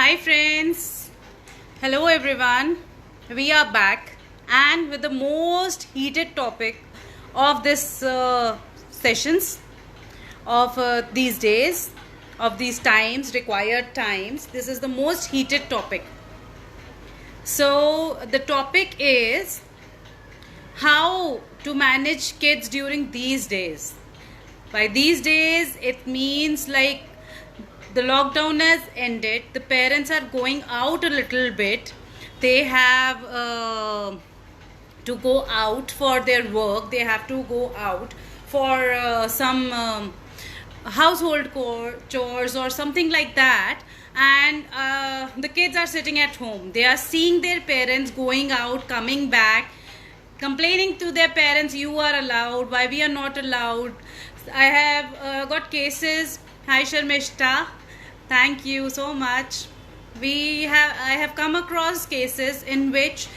Hi friends, hello everyone. We are back and with the most heated topic of this sessions of these days, of these times, required times. This is the most heated topic. So the topic is how to manage kids during these days. By these days, it means like the lockdown has ended, the parents are going out a little bit, they have to go out for their work, they have to go out for some household chores or something like that, and the kids are sitting at home. They are seeing their parents going out, coming back, complaining to their parents, you are allowed, why we are not allowed. I have got cases. Hi Sharmishta, thank you so much. I have come across cases in which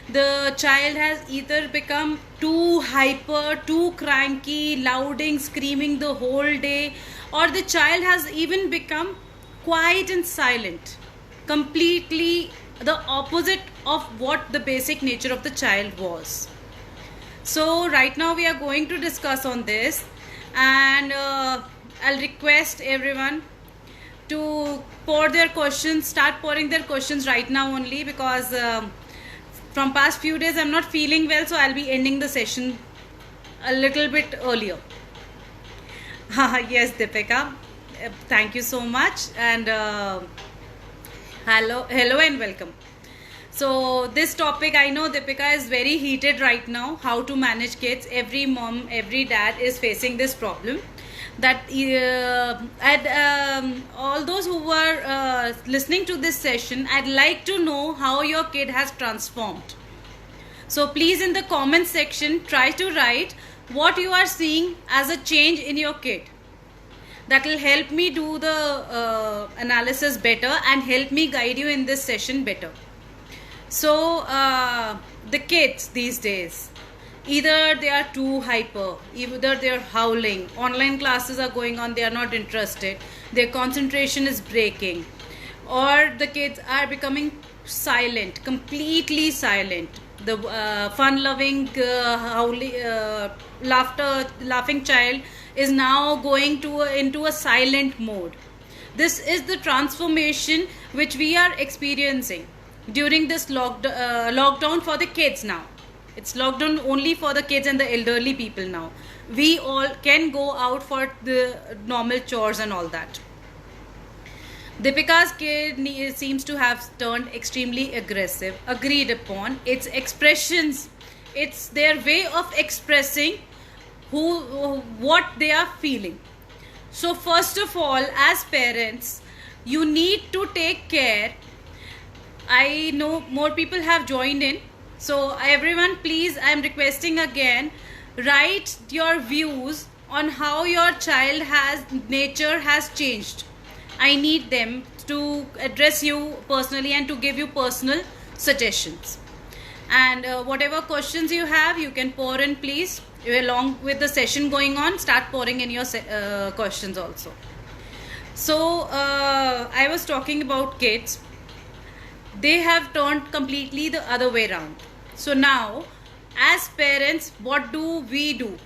the child has either become too hyper, too cranky, louding, screaming the whole day, or the child has even become quiet and silent, completely the opposite of what the basic nature of the child was. So right now we are going to discuss on this, and I'll request everyone to pour their questions, start pouring their questions right now only, because from past few days I'm not feeling well, so I'll be ending the session a little bit earlier. Yes, Deepika, thank you so much, and hello and welcome. So this topic, I know Deepika is very heated right now, how to manage kids. Every mom, every dad is facing this problem. That all those who were listening to this session, I'd like to know how your kid has transformed. So please, in the comment section, try to write what you are seeing as a change in your kid. That will help me do the analysis better and help me guide you in this session better. So the kids these days, either they are too hyper, either they are howling, online classes are going on, they are not interested, their concentration is breaking, or the kids are becoming silent, completely silent. The fun-loving, laughing child is now going into a silent mode. This is the transformation which we are experiencing during this lockdown for the kids now. It's lockdown only for the kids and the elderly people now. We all can go out for the normal chores and all that. Deepika's kid seems to have turned extremely aggressive. Agreed upon. It's expressions. It's their way of expressing what they are feeling. So first of all, as parents, you need to take care. I know more people have joined in. So everyone, please, I am requesting again, write your views on how your child nature has changed. I need them to address you personally and to give you personal suggestions. And whatever questions you have, you can pour in, please. Along with the session going on, start pouring in your questions also. So I was talking about kids. They have turned completely the other way around. So now, as parents, what do we do?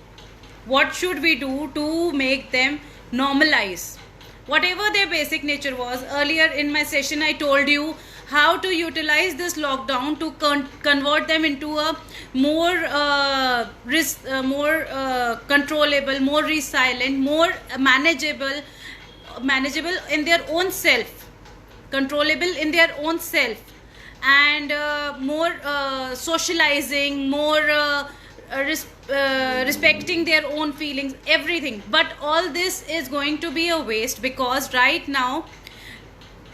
What should we do to make them normalize whatever their basic nature was? Earlier in my session, I told you how to utilize this lockdown to convert them into a more controllable, more resilient, more manageable in their own self. Controllable in their own self, and more socializing, more respecting their own feelings, everything. But all this is going to be a waste, because right now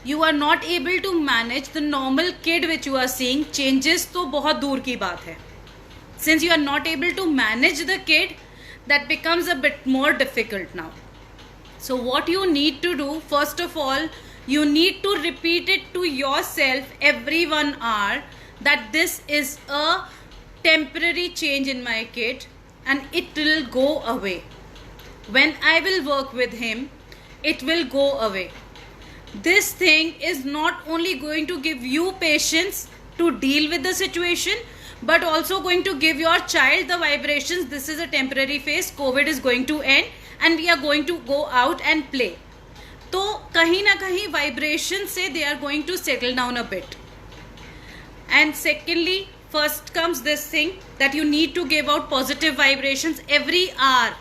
you are not able to manage the normal kid which you are seeing. Changes to bahut dur ki baat hai. Since you are not able to manage the kid, that becomes a bit more difficult now. So what you need to do, first of all, you need to repeat it to yourself every 1 hour, that this is a temporary change in my kid and it will go away. When I will work with him, it will go away. This thing is not only going to give you patience to deal with the situation, but also going to give your child the vibrations. This is a temporary phase, COVID is going to end and we are going to go out and play. तो कहीं ना कहीं vibration से they are going to settle down a bit. And secondly, first comes this thing that you need to give out positive vibrations every hour,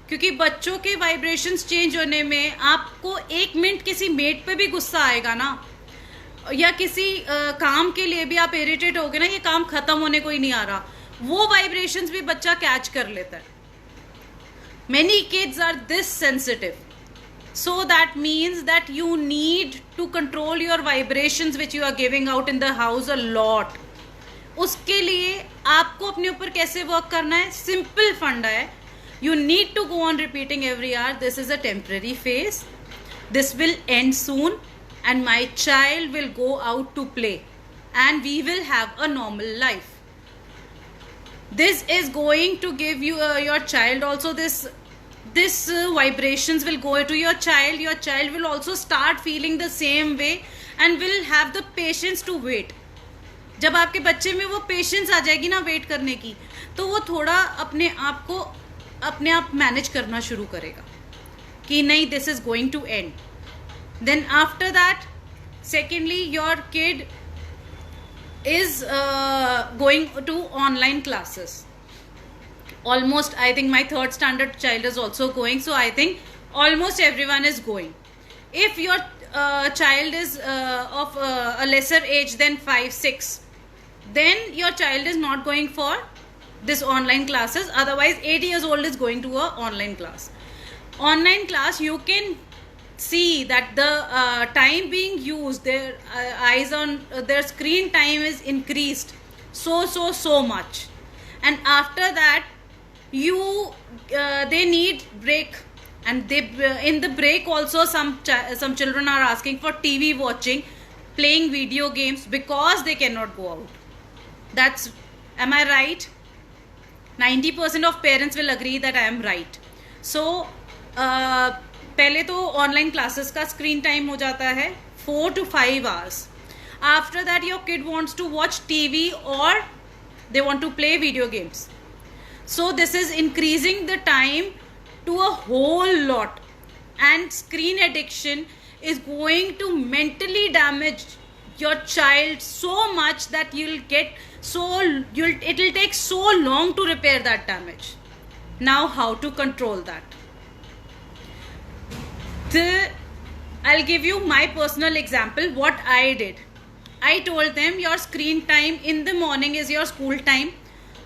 क्योंकि बच्चों के vibrations change होने में आपको 1 मिनट किसी मेट पे भी गुस्सा आएगा ना, या किसी काम के लिए भी आप इरिटेट होगे ना, ये काम खत्म होने को ही नहीं आ रहा, वो वाइब्रेशंस भी बच्चा कैच कर लेता है. Many kids are this sensitive. So that means that you need to control your vibrations which you are giving out in the house a lot. उसके लिए आपको अपने ऊपर कैसे वर्क करना है? सिंपल फंडा है. You need to go on repeating every hour, this is a temporary phase, this will end soon and my child will go out to play and we will have a normal life. This is going to give you your child also this vibrations will go to your child will also start feeling the same way and will have the patience to wait. जब आपके बच्चे में वो patience आ जाएगी ना wait करने की, तो वो थोड़ा अपने आप को अपने आप मैनेज करना शुरू करेगा कि नहीं, this is going to end. Then after that, secondly, your kid is going to online classes. Almost, I think my 3rd standard child is also going, so I think almost everyone is going. If your child is of a lesser age than 5-6, then your child is not going for this online classes. Otherwise 8 years old is going to a online class. Online class, you can see that the time being used, their eyes on their screen time is increased so much, and after that they need break, and they in the break also some children are asking for TV watching, playing video games because they cannot go out. That's, am I right? 90% of parents will agree that I am right. So पहले तो online classes का screen time हो जाता है 4 to 5 hours. After that your kid wants to watch TV or they want to play video games. So this is increasing the time to a whole lot, and screen addiction is going to mentally damage your child so much that it will take so long to repair that damage. Now how to control that? I'll give you my personal example, what I did. I told them your screen time in the morning is your school time.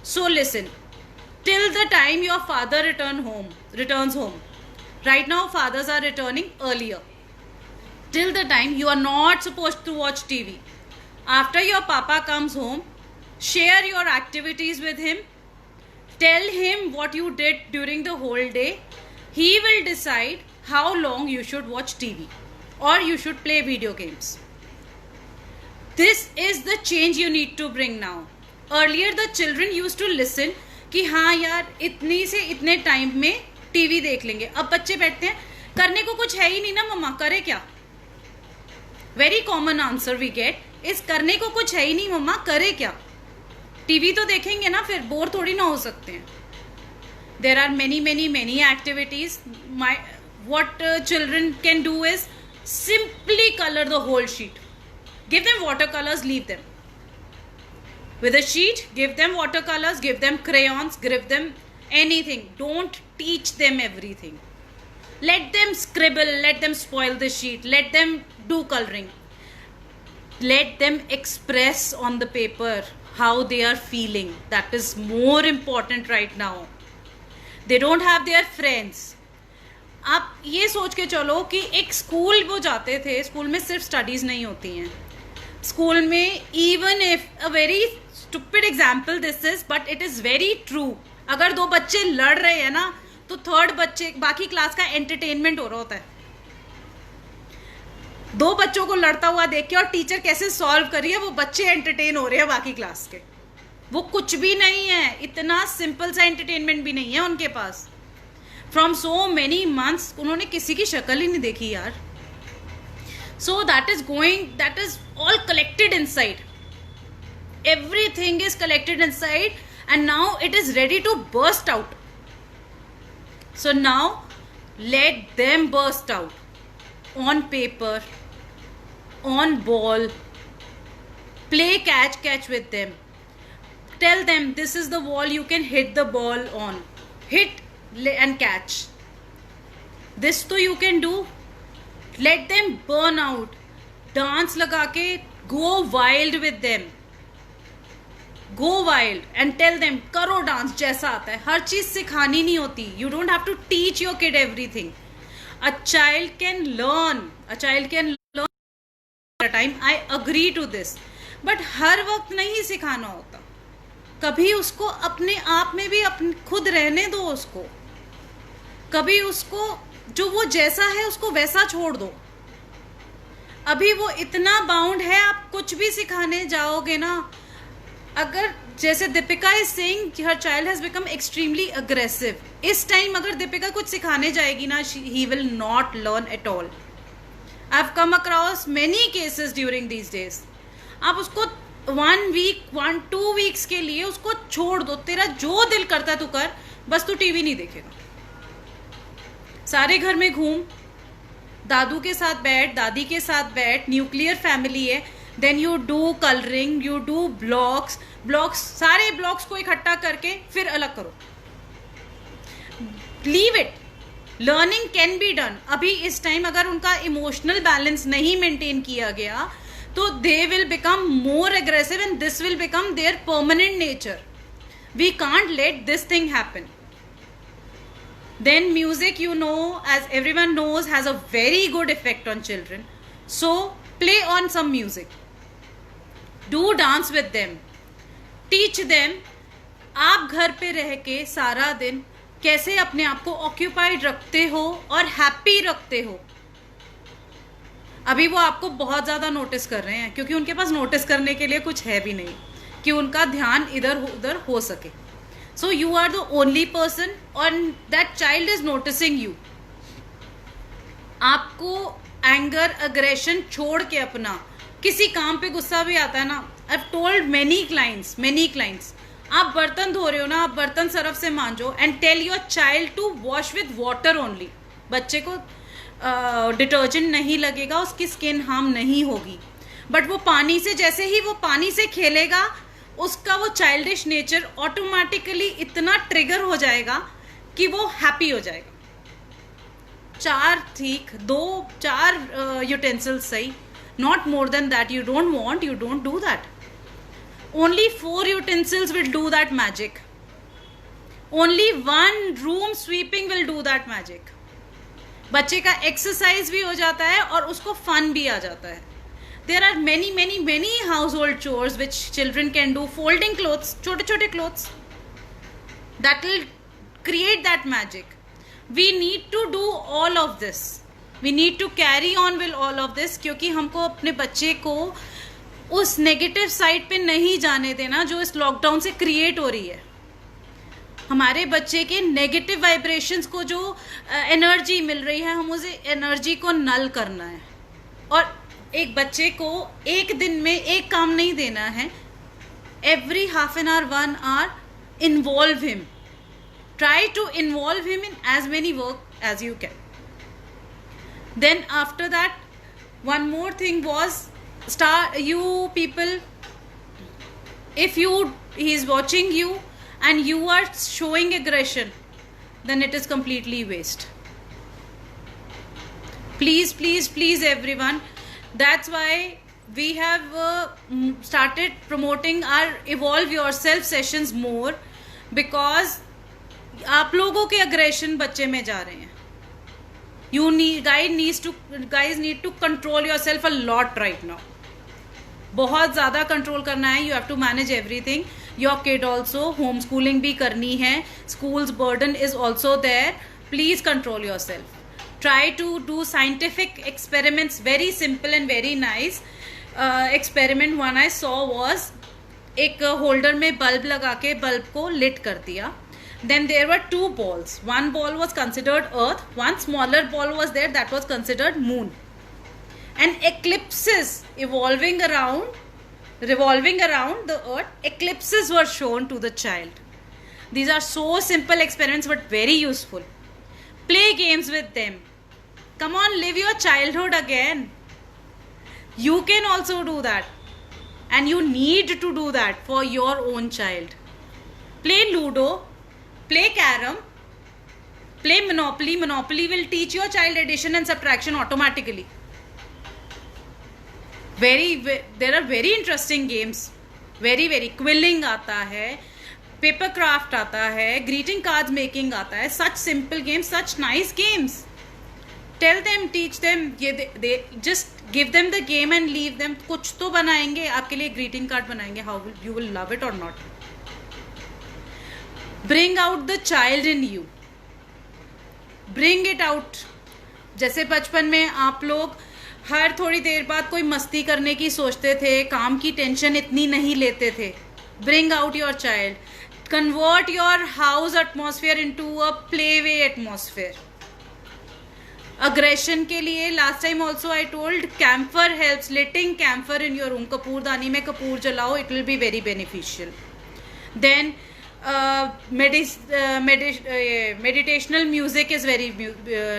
So listen, till the time your father returns home. Right now fathers are returning earlier. Till the time you are not supposed to watch TV. After your papa comes home, share your activities with him. Tell him what you did during the whole day. He will decide how long you should watch TV or you should play video games. This is the change you need to bring now. Earlier the children used to listen कि हाँ यार इतनी से इतने time में TV देख लेंगे. अब बच्चे बैठते हैं, करने को कुछ है ही नहीं ना मम्मा, करे क्या? Very common answer we get is करने को कुछ है ही नहीं मम्मा, करे क्या? टीवी तो देखेंगे ना, फिर बोर थोड़ी ना हो सकते हैं. There are many activities. What children can do is simply color the whole sheet. Give them watercolors, leave them. With a sheet, give them watercolors, give them crayons, give them anything. Don't teach them everything. Let them scribble, let them spoil the sheet, let them do coloring. Let them express on the paper how they are feeling. That is more important right now. They don't have their friends. आप ये सोच के चलो कि एक school वो जाते थे, स्कूल में सिर्फ स्टडीज नहीं होती हैं. स्कूल में even if a very stupid example this is, but it is very true. अगर 2 बच्चे लड़ रहे हैं ना, तो 3rd बच्चे बाकी क्लास का एंटरटेनमेंट हो रहा होता है. 2 बच्चों को लड़ता हुआ देख के और टीचर कैसे सॉल्व कर रही है, वो बच्चे एंटरटेन हो रहे हैं बाकी क्लास के. वो कुछ भी नहीं है, इतना सिंपल सा एंटरटेनमेंट भी नहीं है उनके पास. फ्रॉम सो मेनी मंथ्स उन्होंने किसी की शक्ल ही नहीं देखी यार. So that is all collected inside. Everything is collected inside, and now it is ready to burst out. So now let them burst out on paper, on ball. Play catch with them. Tell them this is the wall you can hit the ball on. Hit and catch. This तो you can do. Let them burn out. Dance लगा के go wild with them. Go wild and tell them करो dance जैसा आता है. हर चीज सिखानी नहीं होती. You don't have to teach your kid everything. A child can learn. At a time. I agree to this. But हर वक्त नहीं सिखाना होता. कभी उसको अपने आप में भी खुद रहने दो उसको. कभी उसको जो वो जैसा है उसको वैसा छोड़ दो. अभी वो इतना बाउंड है, आप कुछ भी सिखाने जाओगे ना, अगर जैसे Deepika is saying her child has become extremely aggressive. इस टाइम अगर दीपिका कुछ सिखाने जाएगी ना, he will not learn at all. I have come across many cases during these days. आप उसको 1-2 वीक्स के लिए उसको छोड़ दो. तेरा जो दिल करता है तू कर, बस तू टीवी नहीं देखेगा. सारे घर में घूम, दादू के साथ बैठ, दादी के साथ बैठ. न्यूक्लियर फैमिली है. Then you do colouring, you do blocks. सारे ब्लॉक्स को इकट्ठा करके फिर अलग करो. Leave it. Learning can be done. अभी इस टाइम अगर उनका इमोशनल बैलेंस नहीं मेंटेन किया गया तो they will become more aggressive and this will become their permanent nature. We can't let this thing happen. Then music, you know, as everyone knows, has a very good effect on children. So play on some music. Do dance with them. Teach them. आप घर पे रह के सारा दिन कैसे अपने आप को ऑक्यूपाइड रखते हो और हैप्पी रखते हो. अभी वो आपको बहुत ज़्यादा नोटिस कर रहे हैं क्योंकि उनके पास नोटिस करने के लिए कुछ है भी नहीं कि उनका ध्यान इधर उधर हो सके. So you are the only person और that child is noticing you. आपको एंगर, अग्रेशन छोड़ के अपना किसी काम पे गुस्सा भी आता है ना. I have told many clients, आप बर्तन धो रहे हो ना, आप बर्तन सरफ से मांजो and tell your child to wash with water only. बच्चे को डिटर्जेंट नहीं लगेगा, उसकी स्किन हार्म नहीं होगी. बट वो पानी से, जैसे ही वो पानी से खेलेगा, उसका वो चाइल्डिश नेचर ऑटोमेटिकली इतना ट्रिगर हो जाएगा कि वो हैप्पी हो जाएगा. 2-4 यूटेंसिल्स सही, not more than that. You don't do that. Only 4 utensils will do that magic. Only 1 room sweeping will do that magic. बच्चे का एक्सरसाइज भी हो जाता है और उसको फन भी आ जाता है. There are many household chores which children can do. Folding clothes, छोटे छोटे clothes, that will create that magic. We need to do all of this. We need to carry on will all of this, क्योंकि हमको अपने बच्चे को उस negative side पे नहीं जाने देना जो इस लॉकडाउन से क्रिएट हो रही है. हमारे बच्चे के नेगेटिव वाइब्रेशंस को जो एनर्जी मिल रही है, हम उसे एनर्जी को नल करना है. और एक बच्चे को एक दिन में एक काम नहीं देना है. एवरी हाफ एन आवर, 1 आवर, involve him. Try to involve him in as many work as you can. Then after that, one more thing was, you people, if he is watching you and you are showing aggression, then it is completely waste. Please everyone, that's why we have started promoting our evolve yourself sessions more, because आप लोगों के aggression बच्चे में जा रहे हैं. guys need to control yourself a lot right now. बहुत ज़्यादा कंट्रोल करना है. You have to manage everything. Your kid also, home schooling भी करनी है, schools burden is also there. Please control yourself. Try to do scientific experiments. Very simple and very nice experiment one I saw was, एक holder में bulb लगा के bulb को lit कर दिया. Then there were 2 balls. One ball was considered Earth. One smaller ball was there that was considered Moon. and eclipses revolving around the earth, eclipses were shown to the child. These are so simple experiments but very useful. Play games with them. Come on, live your childhood again. You can also do that, and you need to do that for your own child. Play Ludo, play Carom, play Monopoly. Monopoly will teach your child addition and subtraction automatically. There are very interesting games. Very quilling आता है, paper craft आता है, greeting cards making आता है. Such simple games, such nice games. Tell them, teach them. They just give them the game and leave them. कुछ तो बनाएंगे आपके लिए, greeting card बनाएंगे. How you will love it or not? Bring out the child in you. Bring it out. जैसे बचपन में आप लोग हर थोड़ी देर बाद कोई मस्ती करने की सोचते थे, काम की टेंशन इतनी नहीं लेते थे. Bring out your child. Convert your house atmosphere into a playway atmosphere. Aggression के लिए last time also I told camphor helps. Lighting camphor in your room. कपूरदानी में कपूर जलाओ. It will be very beneficial. Then meditational music is very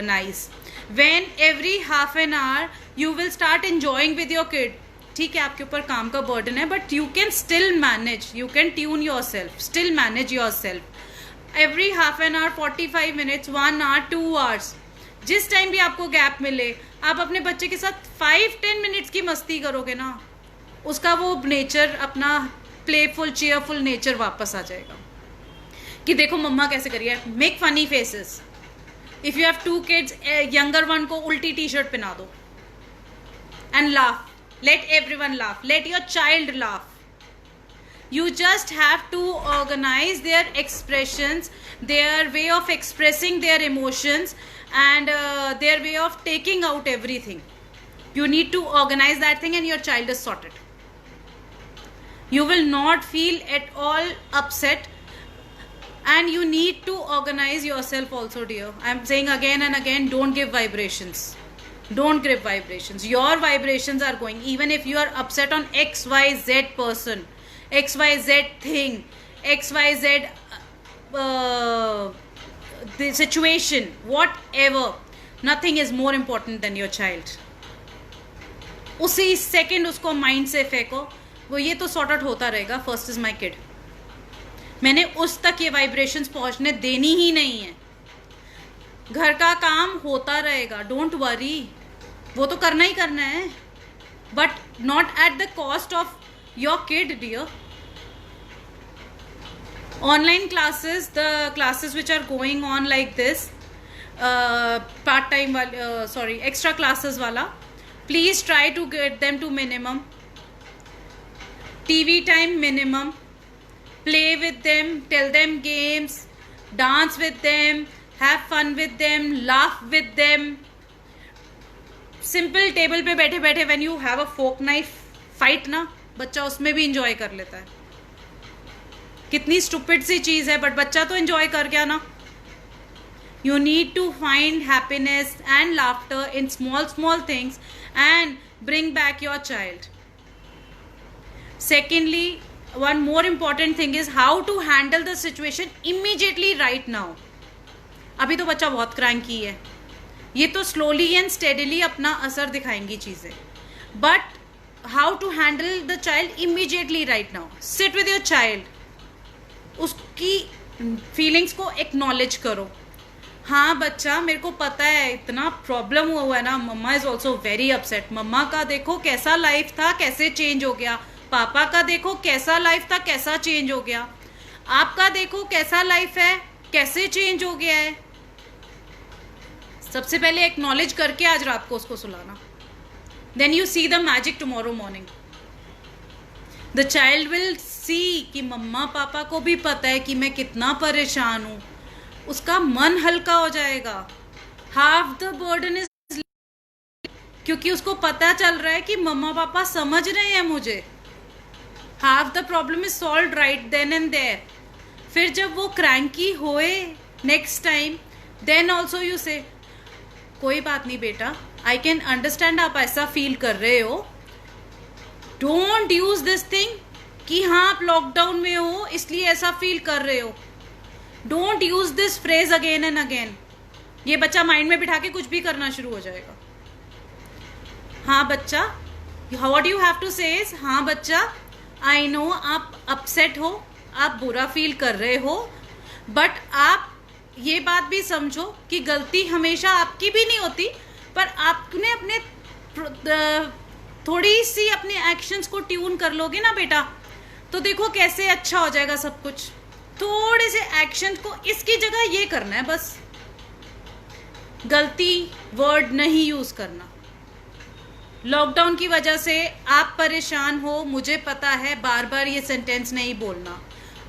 nice. When every half an hour you will start enjoying with your kid. ठीक है, आपके ऊपर काम का burden है, but you can still manage. You can tune yourself. Still manage yourself. Every half an hour, 45 minutes, 1 hour, 2 hours. जिस time भी आपको गैप मिले, आप अपने बच्चे के साथ 5-10 मिनट्स की मस्ती करोगे ना, उसका वो नेचर, अपना प्लेफुल चेयरफुल नेचर वापस आ जाएगा. कि देखो मम्मा कैसे करी है. Make funny faces. If you have 2 kids, younger one को उल्टी टी शर्ट पहना दो and laugh. Let everyone laugh. Let your child laugh. You just have to organize their expressions, their way of expressing their emotions, and their way of taking out everything. You need to organize that thing and your child is sorted. You will not feel at all upset, and you need to organize yourself also, dear. I am saying again and again, don't give vibrations. Don't give vibrations. Your vibrations are going. Even if you are upset on XYZ person, XYZ thing, XYZ the situation, whatever, nothing is more important than your child. उसी second उसको mind से फेंको. वो ये तो sort out होता रहेगा. First is my kid. मैंने उस तक ये वाइब्रेशंस पहुंचने देनी ही नहीं है. घर का काम होता रहेगा. Don't worry. वो तो करना ही करना है, but not at the cost of your kid, dear. Online classes, the classes which are going on like this, part time वाले, सॉरी, एक्स्ट्रा क्लासेस वाला, please try to get them to minimum. TV time minimum. Play with them, tell them games, dance with them, have fun with them, laugh with them. Simple table पे बैठे बैठे when you have a fork knife fight ना, बच्चा उसमें भी enjoy कर लेता है. कितनी स्टूपिड सी चीज है, बट बच्चा तो इंजॉय कर गया ना. You need to find happiness and laughter in small things and bring back your child. Secondly, one more important thing is how to handle the situation immediately right now. अभी तो बच्चा बहुत cranky है. ये तो स्लोली एंड स्टेडीली अपना असर दिखाएंगी चीज़ें, but how to handle the child immediately right now. Sit with your child. उसकी फीलिंग्स को एक्नॉलेज करो. हाँ बच्चा, मेरे को पता है इतना प्रॉब्लम हुआ है ना. मम्मा इज ऑल्सो वेरी अपसेट. मम्मा का देखो कैसा लाइफ था, कैसे चेंज हो गया. पापा का देखो कैसा लाइफ था, कैसा चेंज हो गया. आपका देखो कैसा लाइफ है, कैसे चेंज हो गया है. सबसे पहले एक्नॉलेज करके आज रात को उसको सुलाना. Then you see the magic tomorrow morning. The child will see कि मम्मा पापा को भी पता है कि मैं कितना परेशान हूं. उसका मन हल्का हो जाएगा. हाफ द बर्डन इज, क्योंकि उसको पता चल रहा है कि मम्मा पापा समझ रहे हैं मुझे. Half the problem is solved right then and there. फिर जब वो क्रैंकी होए next time, then also you say, कोई बात नहीं बेटा, आई कैन अंडरस्टैंड आप ऐसा फील कर रहे हो. डोंट यूज दिस थिंग कि हाँ आप लॉकडाउन में हो इसलिए ऐसा फील कर रहे हो. Don't use this phrase again and again. ये बच्चा माइंड में बिठा के कुछ भी करना शुरू हो जाएगा. हाँ बच्चा, व्हाट यू हैव टू से इज, हाँ बच्चा आई नो आप अपसेट हो, आप बुरा फील कर रहे हो, बट आप ये बात भी समझो कि गलती हमेशा आपकी भी नहीं होती, पर आपने अपने थोड़ी सी अपने एक्शंस को ट्यून कर लोगे ना बेटा, तो देखो कैसे अच्छा हो जाएगा सब कुछ. थोड़े से एक्शन को इसकी जगह ये करना है बस. गलती वर्ड नहीं यूज करना. लॉकडाउन की वजह से आप परेशान हो, मुझे पता है, बार बार ये सेंटेंस नहीं बोलना.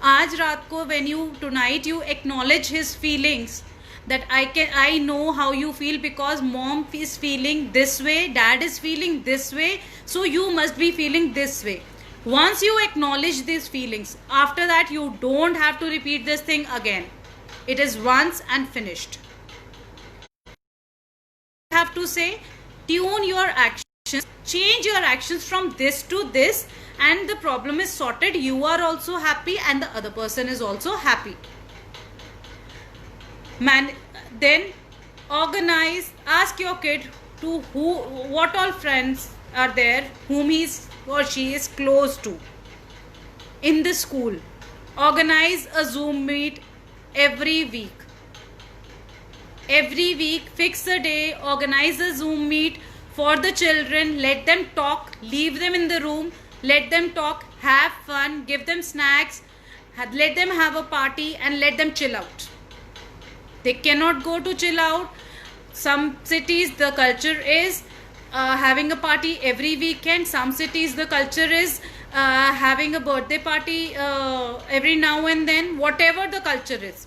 आज रात को when you tonight you acknowledge his feelings that I know how you feel because mom is feeling this way, dad is feeling this way, so you must be feeling this way. Once you acknowledge these feelings, after that you don't have to repeat this thing again. It is once and finished. You have to say, tune your actions, change your actions from this to this, and the problem is sorted. You are also happy and the other person is also happy. Then organize, ask your kid to what all friends are there whom he or she is close to in the school. Organize a Zoom meet every week. Every week fix a day, organize a Zoom meet for the children. Let them talk, leave them in the room, let them talk, have fun, give them snacks, let them have a party, and let them chill out. They cannot go to chill out. Some cities the culture is having a party every weekend. Some cities the culture is having a birthday party every now and then, whatever the culture is.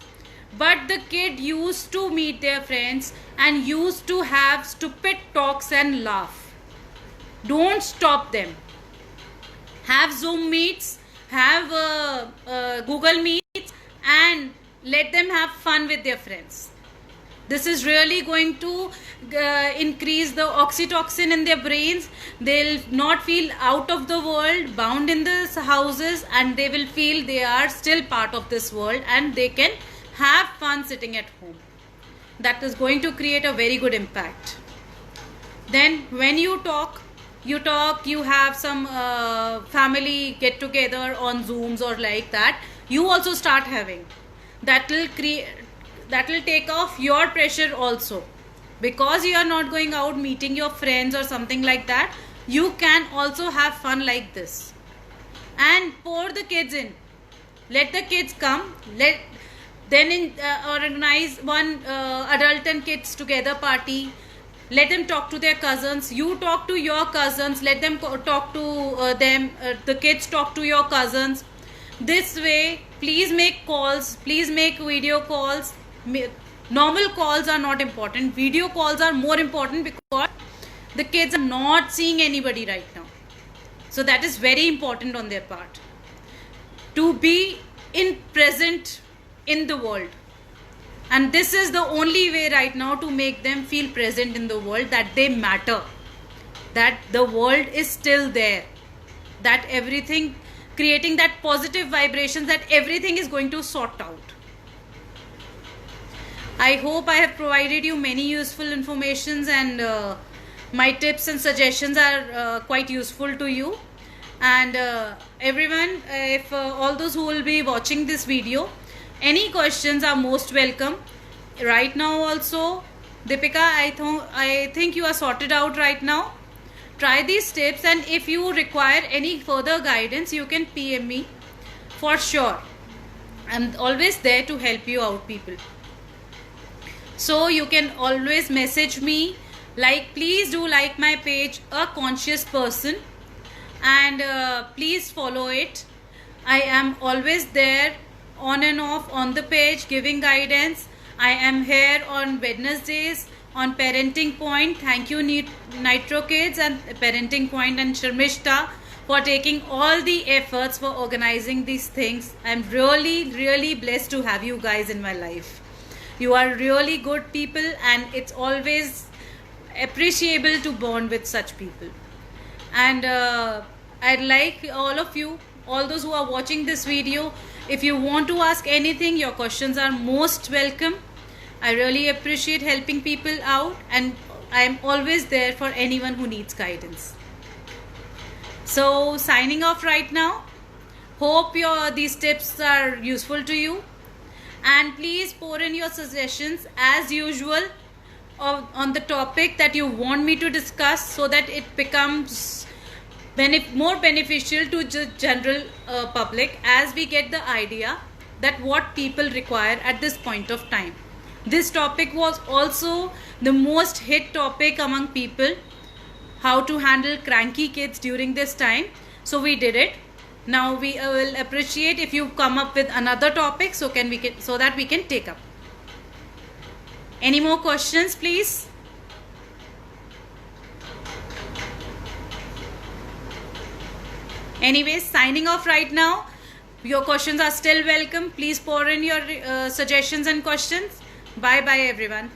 But the kid used to meet their friends and used to have stupid talks and laugh. Don't stop them. Have Zoom meets, have Google meets, and let them have fun with their friends. This is really going to increase the oxytocin in their brains. They'll not feel out of the world, bound in the houses, and they will feel they are still part of this world and they can have fun sitting at home. That is going to create a very good impact. Then when you talk, you have some family get together on Zooms or like that. You also start having. That will take off your pressure also, because you are not going out meeting your friends or something like that. You can also have fun like this, and pour the kids in. Let the kids come. Then organize one adult and kids together party. Let them talk to their cousins. You talk to your cousins. Let them talk to them. The kids talk to your cousins. This way, please make calls. Please make video calls. Normal calls are not important. Video calls are more important because the kids are not seeing anybody right now. So that is very important on their part. To be present in the world. And this is the only way right now to make them feel present in the world, that they matter, that the world is still there, that everything, creating that positive vibrations, that everything is going to sort out. I hope I have provided you many useful informations, and my tips and suggestions are quite useful to you. And everyone, if all those who will be watching this video, any questions are most welcome. Right now also, Deepika, I think you are sorted out right now. Try these tips, and if you require any further guidance, you can PM me for sure. I'm always there to help you out, people. So you can always message me. Please do like my page, A Conscious Person, and please follow it. I am always there, on and off on the page, giving guidance. I am here on Wednesdays on Parenting Point. Thank you Nitro Kids and Parenting Point and Sharmishta for taking all the efforts for organizing these things. I am really blessed to have you guys in my life. You are really good people, and it's always appreciable to bond with such people. And I'd like all of you, all those who are watching this video, if you want to ask anything, your questions are most welcome. I really appreciate helping people out, and I am always there for anyone who needs guidance. So signing off right now. Hope these tips are useful to you, and please pour in your suggestions as usual on the topic that you want me to discuss, so that it becomes more beneficial to general public, as we get the idea that what people require at this point of time. This topic was also the most hit topic among people, how to handle cranky kids during this time. So we did it. Now we will appreciate if you come up with another topic, so that we can take up. Any more questions, please? Anyways, signing off right now. Your questions are still welcome. Please pour in your suggestions and questions. Bye bye everyone.